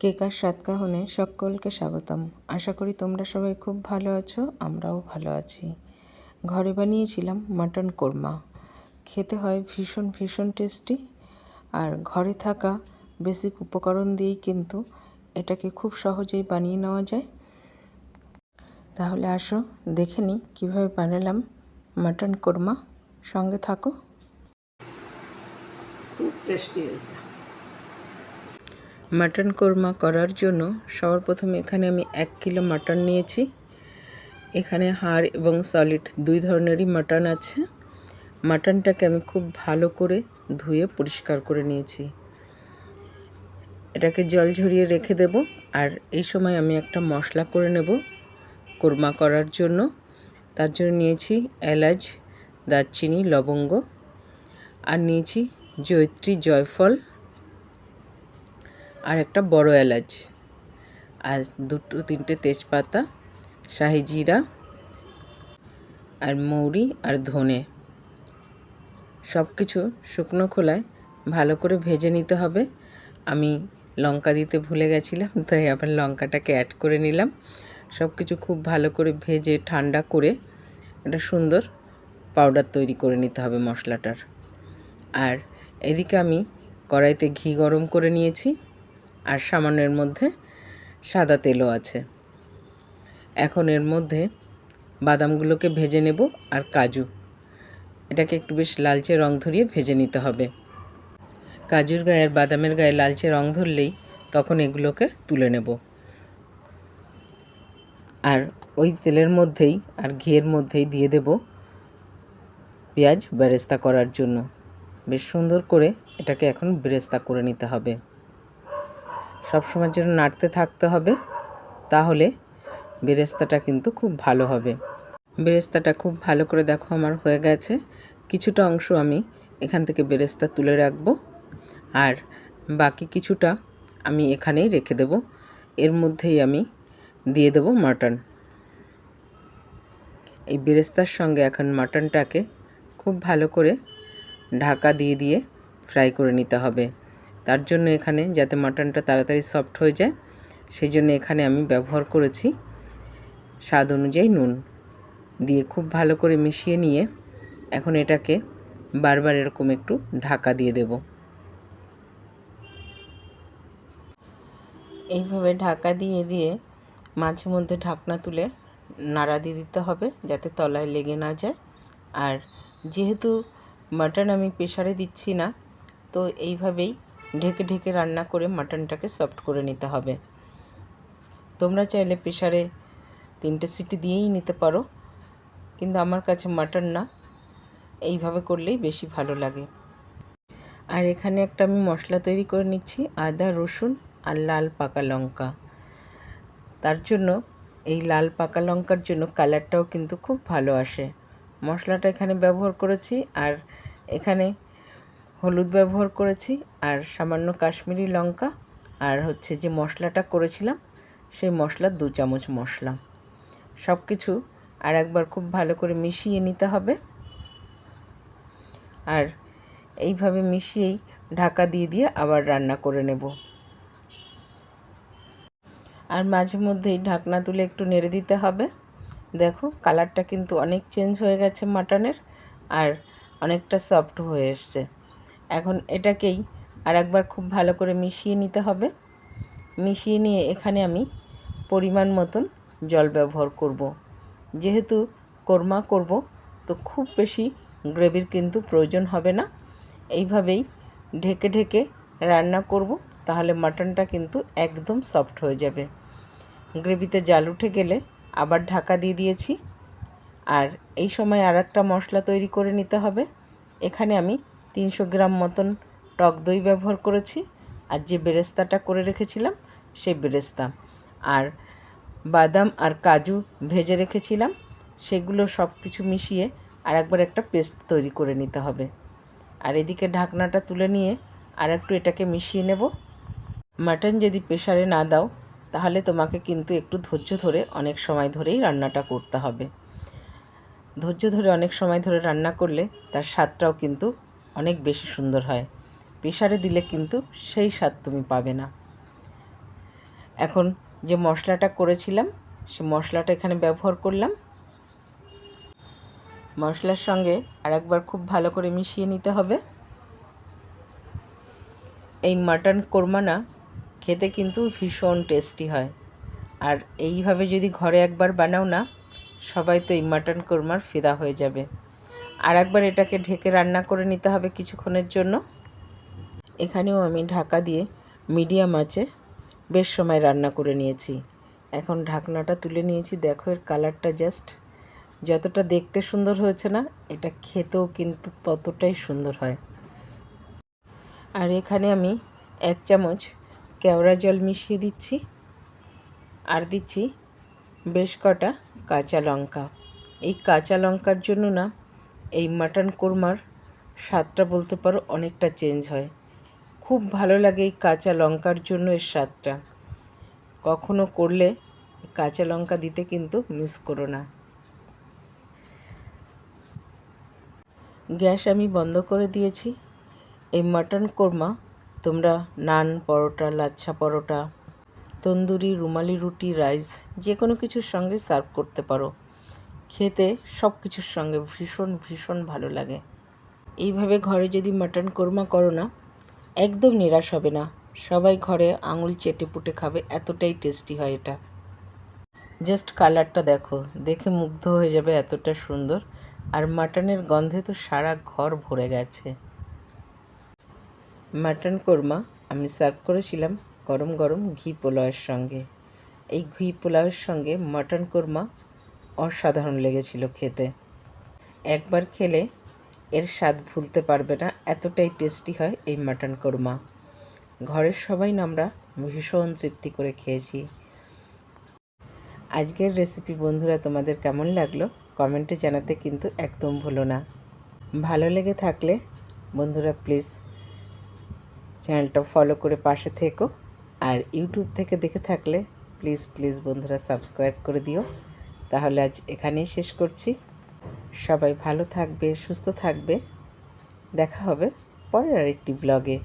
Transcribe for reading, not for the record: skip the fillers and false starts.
কেকার সাতকাহনে সকলকে স্বাগতম। আশা করি তোমরা সবাই খুব ভালো আছো, আমরাও ভালো আছি। ঘরে বানিয়েছিলাম মাটন কোরমা। খেতে হয় ভীষণ ভীষণ টেস্টি, আর ঘরে থাকা বেসিক উপকরণ দিয়েই কিন্তু এটাকে খুব সহজেই বানিয়ে নেওয়া যায়। তাহলে আসো দেখে নিই কীভাবে বানালাম মাটন কোরমা। সঙ্গে থাকো। খুব টেস্টি হয়েছে। মাটন কোরমা করার জন্য সবার প্রথমে এখানে আমি 1 কিলো মাটন নিয়েছি। এখানে হাড় এবং সলিড দুই ধরনেরই মাটন আছে। মাটনটাকে আমি খুব ভালো করে ধুয়ে পরিষ্কার করে নিয়েছি। এটাকে জল ঝরিয়ে রেখে দেব। আর এই সময় আমি একটা মশলা করে নেব কোরমা করার জন্য। তার জন্য নিয়েছি এলাচ, দারচিনি, লবঙ্গ, আর নিয়েছি জয়িত্রী, জয়ফল, আর একটা বড় এলাচ, আর 2-3টে তেজপাতা, শাহি জিরা, আর মৌরি আর ধনে। সব কিছু শুকনো খোলায় ভালো করে ভেজে নিতে হবে। আমি লঙ্কা দিতে ভুলে গেছিলাম, তাই আবার লঙ্কাটাকে অ্যাড করে নিলাম। সব কিছু খুব ভালো করে ভেজে ঠান্ডা করে একটা সুন্দর পাউডার তৈরি করে নিতে হবে মশলাটার। আর এদিকে আমি কড়াইতে ঘি গরম করে নিয়েছি, আর সামান্যের মধ্যে সাদা তেলও আছে। এখন এর মধ্যে বাদামগুলোকে ভেজে নেব, আর কাজু। এটাকে একটু বেশ লালচে রং ধরিয়ে ভেজে নিতে হবে। কাজুর গায়ে আর বাদামের গায়ে লালচে রং ধরলেই তখন এগুলোকে তুলে নেব। আর ওই তেলের মধ্যেই আর ঘিয়ের মধ্যেই দিয়ে দেব পেঁয়াজ বেরেস্তা করার জন্য। বেশ সুন্দর করে এটাকে এখন বেরেস্তা করে নিতে হবে। সবসময়ের জন্য নাড়তে থাকতে হবে, তাহলে বেরেস্তাটা কিন্তু খুব ভালো হবে। বেরেস্তাটা খুব ভালো করে দেখো আমার হয়ে গেছে। কিছুটা অংশ আমি এখান থেকে বেরেস্তা তুলে রাখব, আর বাকি কিছুটা আমি এখানেই রেখে দেব। এর মধ্যেই আমি দিয়ে দেব মাটন। এই বেরেস্তার সঙ্গে এখন মাটনটাকে খুব ভালো করে ঢাকা দিয়ে দিয়ে ফ্রাই করে নিতে হবে। তার জন্য এখানে যাতে মাটনটা তাড়াতাড়ি সফট হয়ে যায়, সেই জন্য এখানে আমি ব্যবহার করেছি স্বাদ অনুযায়ী নুন দিয়ে খুব ভালো করে মিশিয়ে নিয়ে এখন এটাকে বারবার এরকম একটু ঢাকা দিয়ে দেব। এইভাবে ঢাকা দিয়ে দিয়ে মাঝে মধ্যে ঢাকনা তুলে নাড়া দিয়ে দিতে হবে, যাতে তলায় লেগে না যায়। আর যেহেতু মাটন আমি প্রেসারে দিচ্ছি না, তো এইভাবেই ঢেকে ঢেকে রান্না করে মাটনটাকে সফট করে নিতে হবে। তোমরা চাইলে প্রেসারে 3টে সিটি দিয়েই নিতে পারো, কিন্তু আমার কাছে মাটন না, এইভাবে করলেই বেশি ভালো লাগে। আর এখানে একটা আমি মশলা তৈরি করে নিচ্ছি, আদা, রসুন আর লাল পাকা লঙ্কা। তার জন্য এই লাল পাকা লঙ্কার জন্য কালারটাও কিন্তু খুব ভালো আসে। মশলাটা এখানে ব্যবহার করেছি, আর এখানে হলুদ ব্যবহার করেছি, আর সামান্য কাশ্মীরি লঙ্কা, আর হচ্ছে যে মশলাটা করেছিলাম সেই মশলার 2 চামচ মশলা। সব কিছু আর একবার খুব ভালো করে মিশিয়ে নিতে হবে। আর এইভাবে মিশিয়েই ঢাকা দিয়ে দিয়ে আবার রান্না করে নেব। আর মাঝে মধ্যেই ঢাকনা তুলে একটু নেড়ে দিতে হবে। দেখো কালারটা কিন্তু অনেক চেঞ্জ হয়ে গেছে মাটনের, আর অনেকটা সফট হয়ে এসছে। এখন এটাকেই আর একবার খুব ভালো করে মিশিয়ে নিতে হবে। মিশিয়ে নিয়ে এখানে আমি পরিমাণ মতন জল ব্যবহার করব। যেহেতু কোরমা করব, তো খুব বেশি গ্রেভির কিন্তু প্রয়োজন হবে না। এইভাবেই ঢেকে ঢেকে রান্না করব, তাহলে মাটনটা কিন্তু একদম সফট হয়ে যাবে। গ্রেভিতে জাল উঠে গেলে আবার ঢাকা দিয়ে দিয়েছি। আর এই সময় আর একটা মশলা তৈরি করে নিতে হবে। এখানে আমি 300 গ্রাম মতন টক দই ব্যবহার করেছি, আর যে বেরেস্তাটা করে রেখেছিলাম সেই বেরেস্তা, আর বাদাম আর কাজু ভেজে রেখেছিলাম, সেগুলো সব কিছু মিশিয়ে আর একবার একটা পেস্ট তৈরি করে নিতে হবে। আর এদিকে ঢাকনাটা তুলে নিয়ে আর একটু এটাকে মিশিয়ে নেব। মাটন যদি প্রেসারে না দাও, তাহলে তোমাকে কিন্তু একটু ধৈর্য ধরে অনেক সময় ধরেই রান্নাটা করতে হবে। ধৈর্য ধরে অনেক সময় ধরে রান্না করলে তার স্বাদটাও কিন্তু অনেক বেশি সুন্দর হয়। প্রেসারে দিলে কিন্তু সেই স্বাদ তুমি পাবে না। এখন যে মশলাটা করেছিলাম সে মশলাটা এখানে ব্যবহার করলাম। মশলার সঙ্গে আরেকবার খুব ভালো করে মিশিয়ে নিতে হবে। এই মাটন কোরমা না খেতে কিন্তু ভীষণ টেস্টি হয়, আর এইভাবে যদি ঘরে একবার বানাও না, সবাই তো এই মাটন কোরমার ফিদা হয়ে যাবে। আর একবার এটাকে ঢেকে রান্না করে নিতে হবে কিছুক্ষণের জন্য। এখানেও আমি ঢাকা দিয়ে মিডিয়াম আঁচে বেশ সময় রান্না করে নিয়েছি। এখন ঢাকনাটা তুলে নিয়েছি। দেখো এর কালারটা জাস্ট যতটা দেখতে সুন্দর হয়েছে না, এটা খেতেও কিন্তু ততটাই সুন্দর হয়। আর এখানে আমি 1 চামচ কেওড়া জল মিশিয়ে দিচ্ছি, আর দিচ্ছি বেশ কটা কাঁচা লঙ্কা। এই কাঁচা লঙ্কার জন্য না এই মাটন কোরমার স্বাদটা বলতে পারো অনেকটা চেঞ্জ হয়। খুব ভালো লাগে এই কাঁচা লঙ্কার জন্য এর স্বাদটা। কখনো করলে কাঁচা লঙ্কা দিতে কিন্তু মিস করো না। গ্যাস আমি বন্ধ করে দিয়েছি। এই মাটন কোরমা তোমরা নান, পরোটা, লাচ্ছা পরোটা, তন্দুরি, রুমালি রুটি, রাইস যে কোনো কিছুর সঙ্গে সার্ভ করতে পারো। খেতে সব কিছুর সঙ্গে ভীষণ ভীষণ ভালো লাগে। এইভাবে ঘরে যদি মাটন কোরমা করো না, একদম নিরাশ হবে না। সবাই ঘরে আঙুল চেটে পুটে খাবে, এতটাই টেস্টি হয় এটা। জাস্ট কালারটা দেখো, দেখে মুগ্ধ হয়ে যাবে, এতটা সুন্দর। আর মাটনের গন্ধে তো সারা ঘর ভরে গেছে। মাটন কোরমা আমি সার্ভ করেছিলাম গরম গরম ঘি পোলাওয়ের সঙ্গে। এই ঘি পোলাওয়ের সঙ্গে মাটন কোরমা অসাধারণ লেগেছিল খেতে। একবার খেলে এর স্বাদ ভুলতে পারবে না, এতটাই টেস্টি হয় এই মাটন কোরমা। ঘরের সবাই না আমরা ভীষণ তৃপ্তি করে খেয়েছি। আজকের রেসিপি বন্ধুরা তোমাদের কেমন লাগলো কমেন্টে জানাতে কিন্তু একদম ভুলো না। ভালো লেগে থাকলে বন্ধুরা প্লিজ চ্যানেলটা ফলো করে পাশে থেকো, আর ইউটিউব থেকে দেখে থাকলে প্লিজ প্লিজ বন্ধুরা সাবস্ক্রাইব করে দিও। তাহলে আজ এখানেই শেষ করছি। সবাই ভালো থাকবে, সুস্থ থাকবে। দেখা হবে পরের আরেকটি ব্লগে।